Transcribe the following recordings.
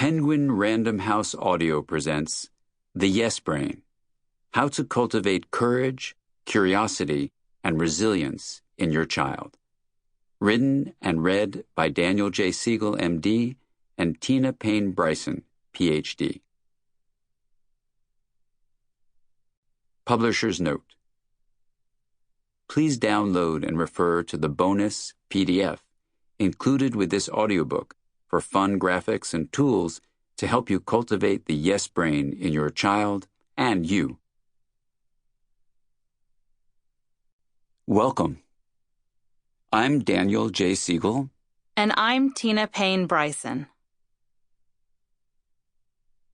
Penguin Random House Audio presents The Yes Brain: How to Cultivate Courage, Curiosity, and Resilience in Your Child. Written and read by Daniel J. Siegel, M.D., and Tina Payne Bryson, Ph.D. Publisher's Note: Please download and refer to the bonus PDF included with this audiobook for fun graphics and tools to help you cultivate the yes brain in your child and you. Welcome. I'm Daniel J. Siegel. And I'm Tina Payne Bryson.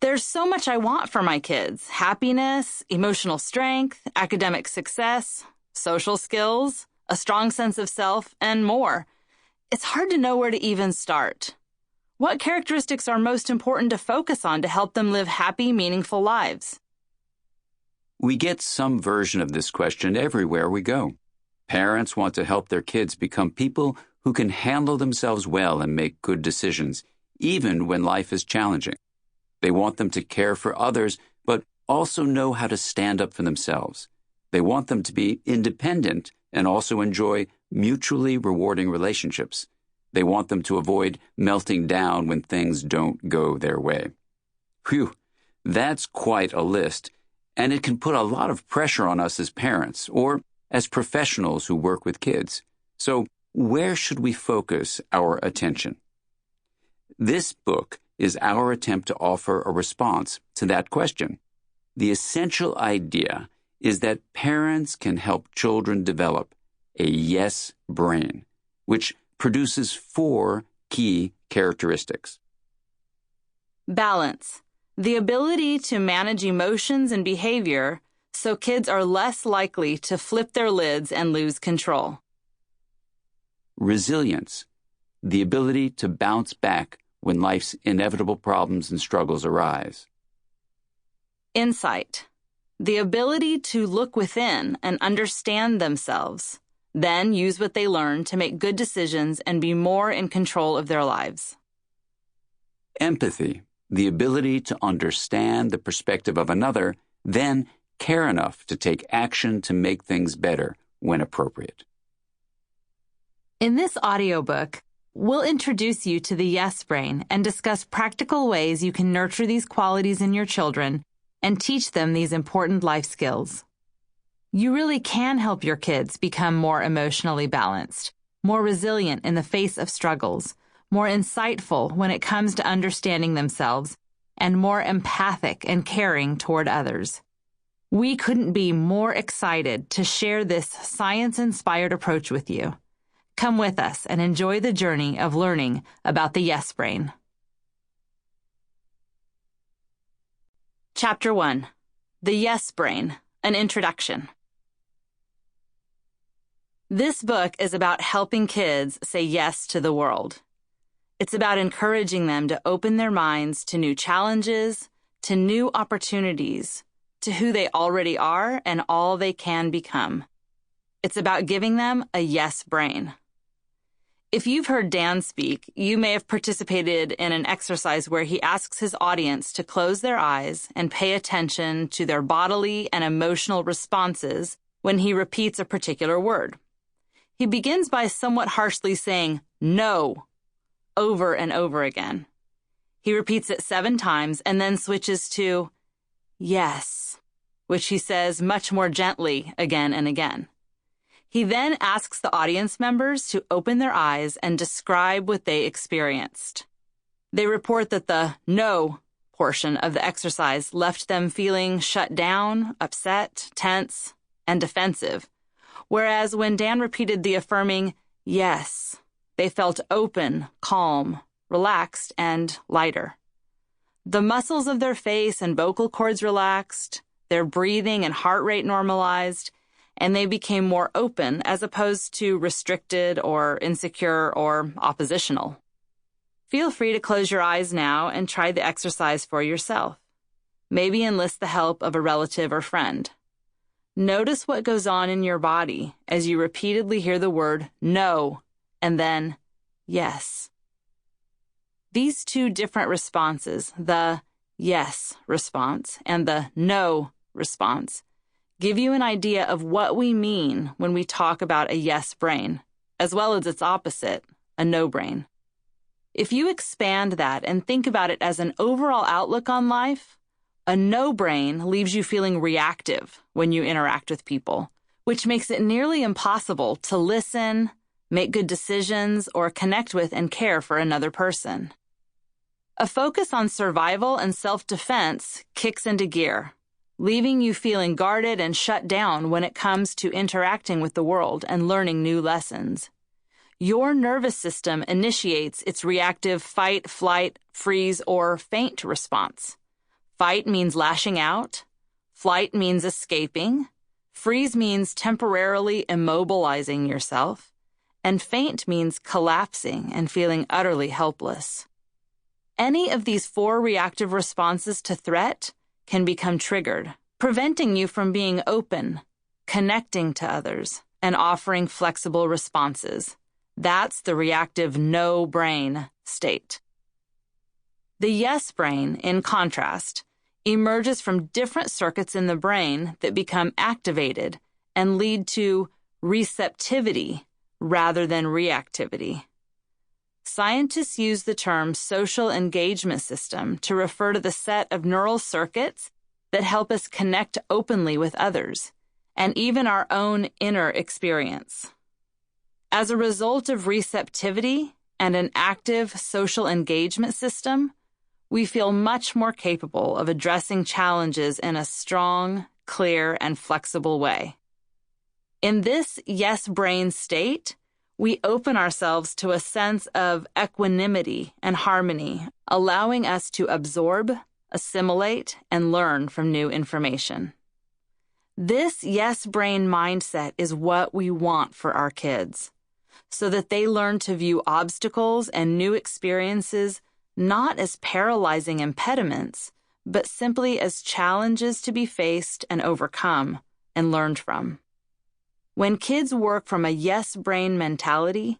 There's so much I want for my kids: happiness, emotional strength, academic success, social skills, a strong sense of self, and more. It's hard to know where to even start. What characteristics are most important to focus on to help them live happy, meaningful lives? We get some version of this question everywhere we go. Parents want to help their kids become people who can handle themselves well and make good decisions, even when life is challenging. They want them to care for others, but also know how to stand up for themselves. They want them to be independent and also enjoy mutually rewarding relationships. They want them to avoid melting down when things don't go their way. Phew, that's quite a list, and it can put a lot of pressure on us as parents or as professionals who work with kids. So, where should we focus our attention? This book is our attempt to offer a response to that question. The essential idea is that parents can help children develop a yes brain, which produces 4 key characteristics. Balance: the ability to manage emotions and behavior so kids are less likely to flip their lids and lose control. Resilience: the ability to bounce back when life's inevitable problems and struggles arise. Insight: the ability to look within and understand themselves, then use what they learn to make good decisions and be more in control of their lives. Empathy: the ability to understand the perspective of another, then care enough to take action to make things better when appropriate. In this audiobook, we'll introduce you to the yes brain and discuss practical ways you can nurture these qualities in your children and teach them these important life skills. You really can help your kids become more emotionally balanced, more resilient in the face of struggles, more insightful when it comes to understanding themselves, and more empathic and caring toward others. We couldn't be more excited to share this science-inspired approach with you. Come with us and enjoy the journey of learning about the yes brain. Chapter 1: The Yes Brain, an Introduction. This book is about helping kids say yes to the world. It's about encouraging them to open their minds to new challenges, to new opportunities, to who they already are and all they can become. It's about giving them a yes brain. If you've heard Dan speak, you may have participated in an exercise where he asks his audience to close their eyes and pay attention to their bodily and emotional responses when he repeats a particular word. He begins by somewhat harshly saying "no" over and over again. He repeats it 7 times and then switches to "yes," which he says much more gently again and again. He then asks the audience members to open their eyes and describe what they experienced. They report that the "no" portion of the exercise left them feeling shut down, upset, tense, and defensive, whereas when Dan repeated the affirming "yes," they felt open, calm, relaxed, and lighter. The muscles of their face and vocal cords relaxed, their breathing and heart rate normalized, and they became more open as opposed to restricted or insecure or oppositional. Feel free to close your eyes now and try the exercise for yourself. Maybe enlist the help of a relative or friend. Notice what goes on in your body as you repeatedly hear the word "no" and then "yes." These two different responses, the yes response and the no response, give you an idea of what we mean when we talk about a yes brain, as well as its opposite, a no brain. If you expand that and think about it as an overall outlook on life, a no brain leaves you feeling reactive when you interact with people, which makes it nearly impossible to listen, make good decisions, or connect with and care for another person. A focus on survival and self-defense kicks into gear, leaving you feeling guarded and shut down when it comes to interacting with the world and learning new lessons. Your nervous system initiates its reactive fight, flight, freeze, or faint response. Fight means lashing out. Flight means escaping. Freeze means temporarily immobilizing yourself. And faint means collapsing and feeling utterly helpless. Any of these four reactive responses to threat can become triggered, preventing you from being open, connecting to others, and offering flexible responses. That's the reactive no brain state. The yes brain, in contrast, emerges from different circuits in the brain that become activated and lead to receptivity rather than reactivity. Scientists use the term social engagement system to refer to the set of neural circuits that help us connect openly with others and even our own inner experience. As a result of receptivity and an active social engagement system, we feel much more capable of addressing challenges in a strong, clear, and flexible way. In this yes brain state, we open ourselves to a sense of equanimity and harmony, allowing us to absorb, assimilate, and learn from new information. This yes brain mindset is what we want for our kids, so that they learn to view obstacles and new experiences not as paralyzing impediments, but simply as challenges to be faced and overcome and learned from. When kids work from a yes brain mentality,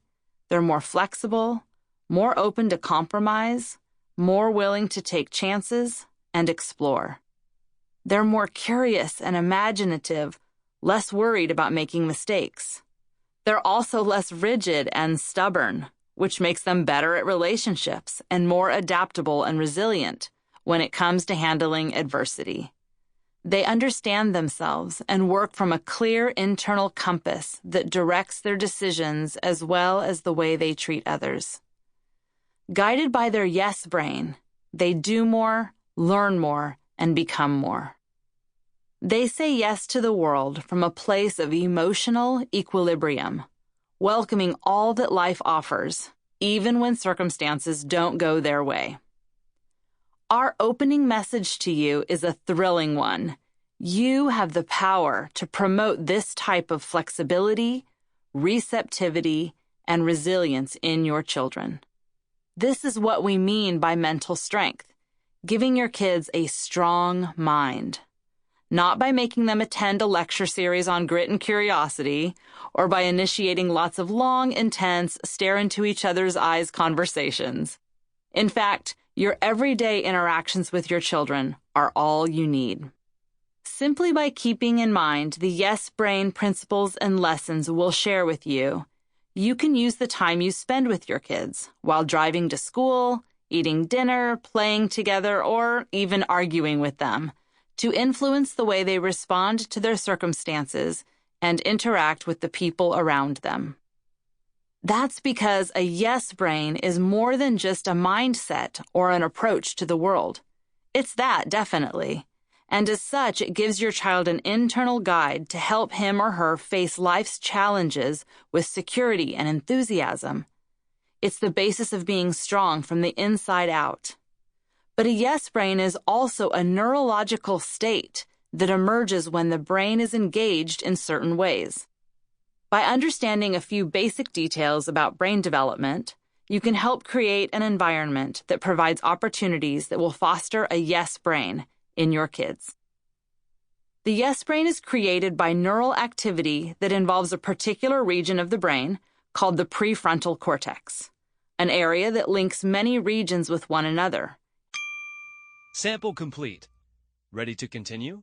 they're more flexible, more open to compromise, more willing to take chances and explore. They're more curious and imaginative, less worried about making mistakes. They're also less rigid and stubborn, which makes them better at relationships and more adaptable and resilient when it comes to handling adversity. They understand themselves and work from a clear internal compass that directs their decisions as well as the way they treat others. Guided by their yes brain, they do more, learn more, and become more. They say yes to the world from a place of emotional equilibrium, welcoming all that life offers, even when circumstances don't go their way. Our opening message to you is a thrilling one. You have the power to promote this type of flexibility, receptivity, and resilience in your children. This is what we mean by mental strength, giving your kids a strong mind. Not by making them attend a lecture series on grit and curiosity, or by initiating lots of long, intense, stare into each other's eyes conversations. In fact, your everyday interactions with your children are all you need. Simply by keeping in mind the yes brain principles and lessons we'll share with you, you can use the time you spend with your kids while driving to school, eating dinner, playing together, or even arguing with them to influence the way they respond to their circumstances and interact with the people around them. That's because a yes brain is more than just a mindset or an approach to the world. It's that, definitely. And as such, it gives your child an internal guide to help him or her face life's challenges with security and enthusiasm. It's the basis of being strong from the inside out. But a yes brain is also a neurological state that emerges when the brain is engaged in certain ways. By understanding a few basic details about brain development, you can help create an environment that provides opportunities that will foster a yes brain in your kids. The yes brain is created by neural activity that involves a particular region of the brain called the prefrontal cortex. an area that links many regions with one another. Sample complete. Ready to continue?